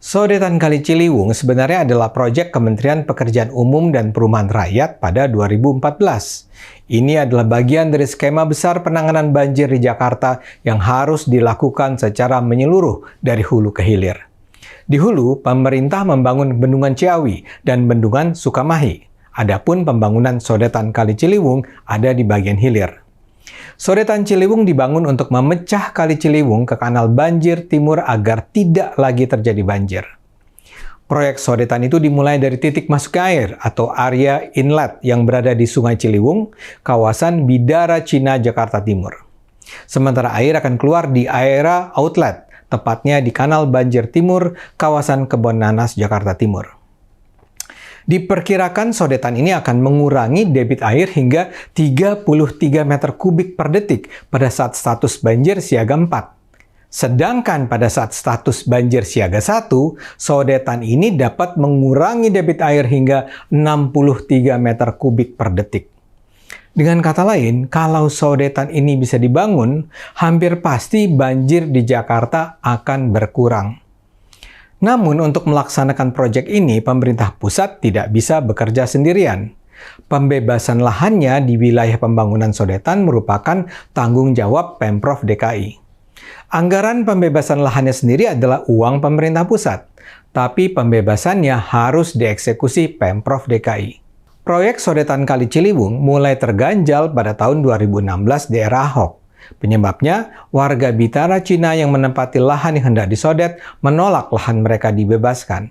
Sodetan Kali Ciliwung sebenarnya adalah proyek Kementerian Pekerjaan Umum dan Perumahan Rakyat pada 2014. Ini adalah bagian dari skema besar penanganan banjir di Jakarta yang harus dilakukan secara menyeluruh dari hulu ke hilir. Di hulu, pemerintah membangun Bendungan Ciawi dan Bendungan Sukamahi. Adapun pembangunan Sodetan Kali Ciliwung ada di bagian hilir. Sodetan Ciliwung dibangun untuk memecah Kali Ciliwung ke kanal banjir timur agar tidak lagi terjadi banjir. Proyek sodetan itu dimulai dari titik masuk air atau area inlet yang berada di Sungai Ciliwung, kawasan Bidara Cina, Jakarta Timur. Sementara air akan keluar di area outlet, tepatnya di Kanal Banjir Timur, kawasan Kebon Nanas, Jakarta Timur. Diperkirakan sodetan ini akan mengurangi debit air hingga 33 meter kubik per detik pada saat status banjir siaga 4. Sedangkan pada saat status banjir siaga 1, sodetan ini dapat mengurangi debit air hingga 63 meter kubik per detik. Dengan kata lain, kalau sodetan ini bisa dibangun, hampir pasti banjir di Jakarta akan berkurang. Namun untuk melaksanakan proyek ini, pemerintah pusat tidak bisa bekerja sendirian. Pembebasan lahannya di wilayah pembangunan sodetan merupakan tanggung jawab Pemprov DKI. Anggaran pembebasan lahannya sendiri adalah uang pemerintah pusat, tapi pembebasannya harus dieksekusi Pemprov DKI. Proyek sodetan Kali Ciliwung mulai terganjal pada tahun 2016 di era Ahok. Penyebabnya, warga Bidara Cina yang menempati lahan yang hendak disodet menolak lahan mereka dibebaskan.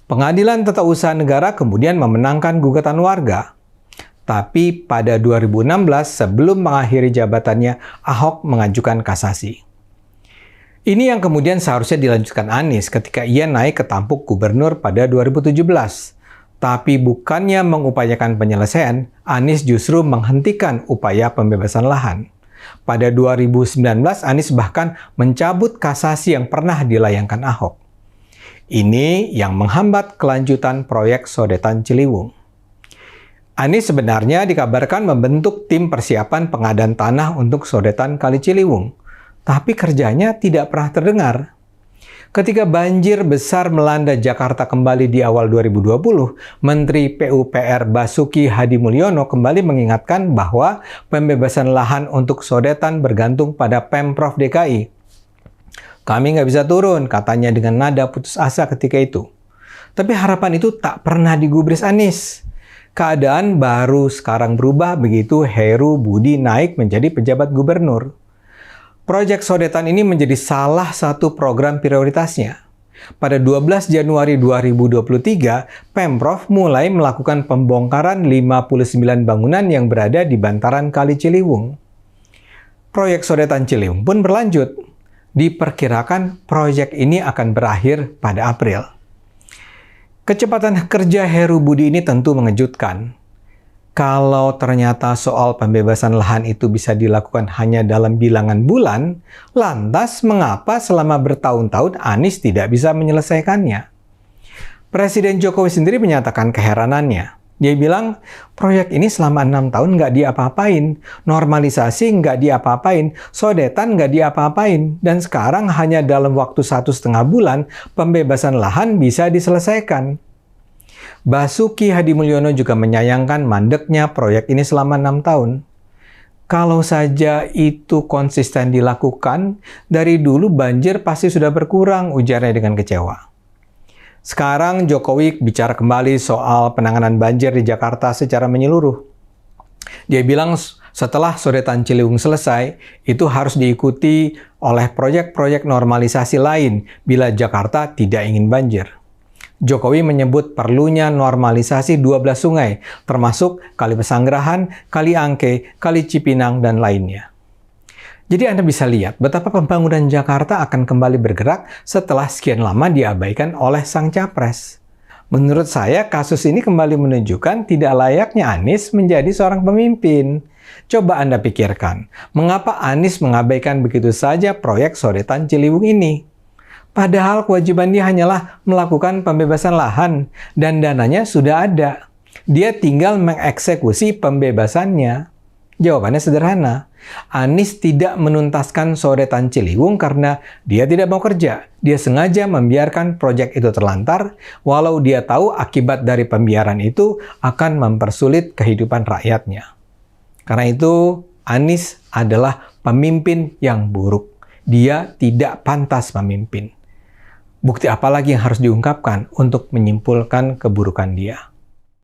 Pengadilan Tata Usaha Negara kemudian memenangkan gugatan warga. Tapi pada 2016, sebelum mengakhiri jabatannya, Ahok mengajukan kasasi. Ini yang kemudian seharusnya dilanjutkan Anies ketika ia naik ke tampuk gubernur pada 2017. Tapi bukannya mengupayakan penyelesaian, Anies justru menghentikan upaya pembebasan lahan. Pada 2019, Anies bahkan mencabut kasasi yang pernah dilayangkan Ahok. Ini yang menghambat kelanjutan proyek sodetan Ciliwung. Anies sebenarnya dikabarkan membentuk tim persiapan pengadaan tanah untuk sodetan Kali Ciliwung, tapi kerjanya tidak pernah terdengar. Ketika banjir besar melanda Jakarta kembali di awal 2020, Menteri PUPR Basuki Hadimulyono kembali mengingatkan bahwa pembebasan lahan untuk sodetan bergantung pada Pemprov DKI. Kami nggak bisa turun, katanya dengan nada putus asa ketika itu. Tapi harapan itu tak pernah digubris Anies. Keadaan baru sekarang berubah begitu Heru Budi naik menjadi pejabat gubernur. Proyek sodetan ini menjadi salah satu program prioritasnya. Pada 12 Januari 2023, Pemprov mulai melakukan pembongkaran 59 bangunan yang berada di bantaran Kali Ciliwung. Proyek sodetan Ciliwung pun berlanjut. Diperkirakan proyek ini akan berakhir pada April. Kecepatan kerja Heru Budi ini tentu mengejutkan. Kalau ternyata soal pembebasan lahan itu bisa dilakukan hanya dalam bilangan bulan, lantas mengapa selama bertahun-tahun Anies tidak bisa menyelesaikannya? Presiden Jokowi sendiri menyatakan keheranannya. Dia bilang, proyek ini selama 6 tahun nggak diapa-apain, normalisasi nggak diapa-apain, sodetan nggak diapa-apain, dan sekarang hanya dalam waktu 1,5 bulan, pembebasan lahan bisa diselesaikan. Basuki Hadimulyono juga menyayangkan mandeknya proyek ini selama 6 tahun. Kalau saja itu konsisten dilakukan, dari dulu banjir pasti sudah berkurang, ujarnya dengan kecewa. Sekarang Jokowi bicara kembali soal penanganan banjir di Jakarta secara menyeluruh. Dia bilang setelah sodetan Ciliwung selesai, itu harus diikuti oleh proyek-proyek normalisasi lain bila Jakarta tidak ingin banjir. Jokowi menyebut perlunya normalisasi 12 sungai, termasuk Kali Pesanggerahan, Kali Angke, Kali Cipinang, dan lainnya. Jadi Anda bisa lihat betapa pembangunan Jakarta akan kembali bergerak setelah sekian lama diabaikan oleh sang capres. Menurut saya, kasus ini kembali menunjukkan tidak layaknya Anies menjadi seorang pemimpin. Coba Anda pikirkan, mengapa Anies mengabaikan begitu saja proyek sodetan Ciliwung ini? Padahal kewajiban dia hanyalah melakukan pembebasan lahan dan dananya sudah ada. Dia tinggal mengeksekusi pembebasannya. Jawabannya sederhana. Anies tidak menuntaskan Sodetan Ciliwung karena dia tidak mau kerja. Dia sengaja membiarkan proyek itu terlantar, walau dia tahu akibat dari pembiaran itu akan mempersulit kehidupan rakyatnya. Karena itu, Anies adalah pemimpin yang buruk. Dia tidak pantas memimpin. Bukti apa lagi yang harus diungkapkan untuk menyimpulkan keburukan dia?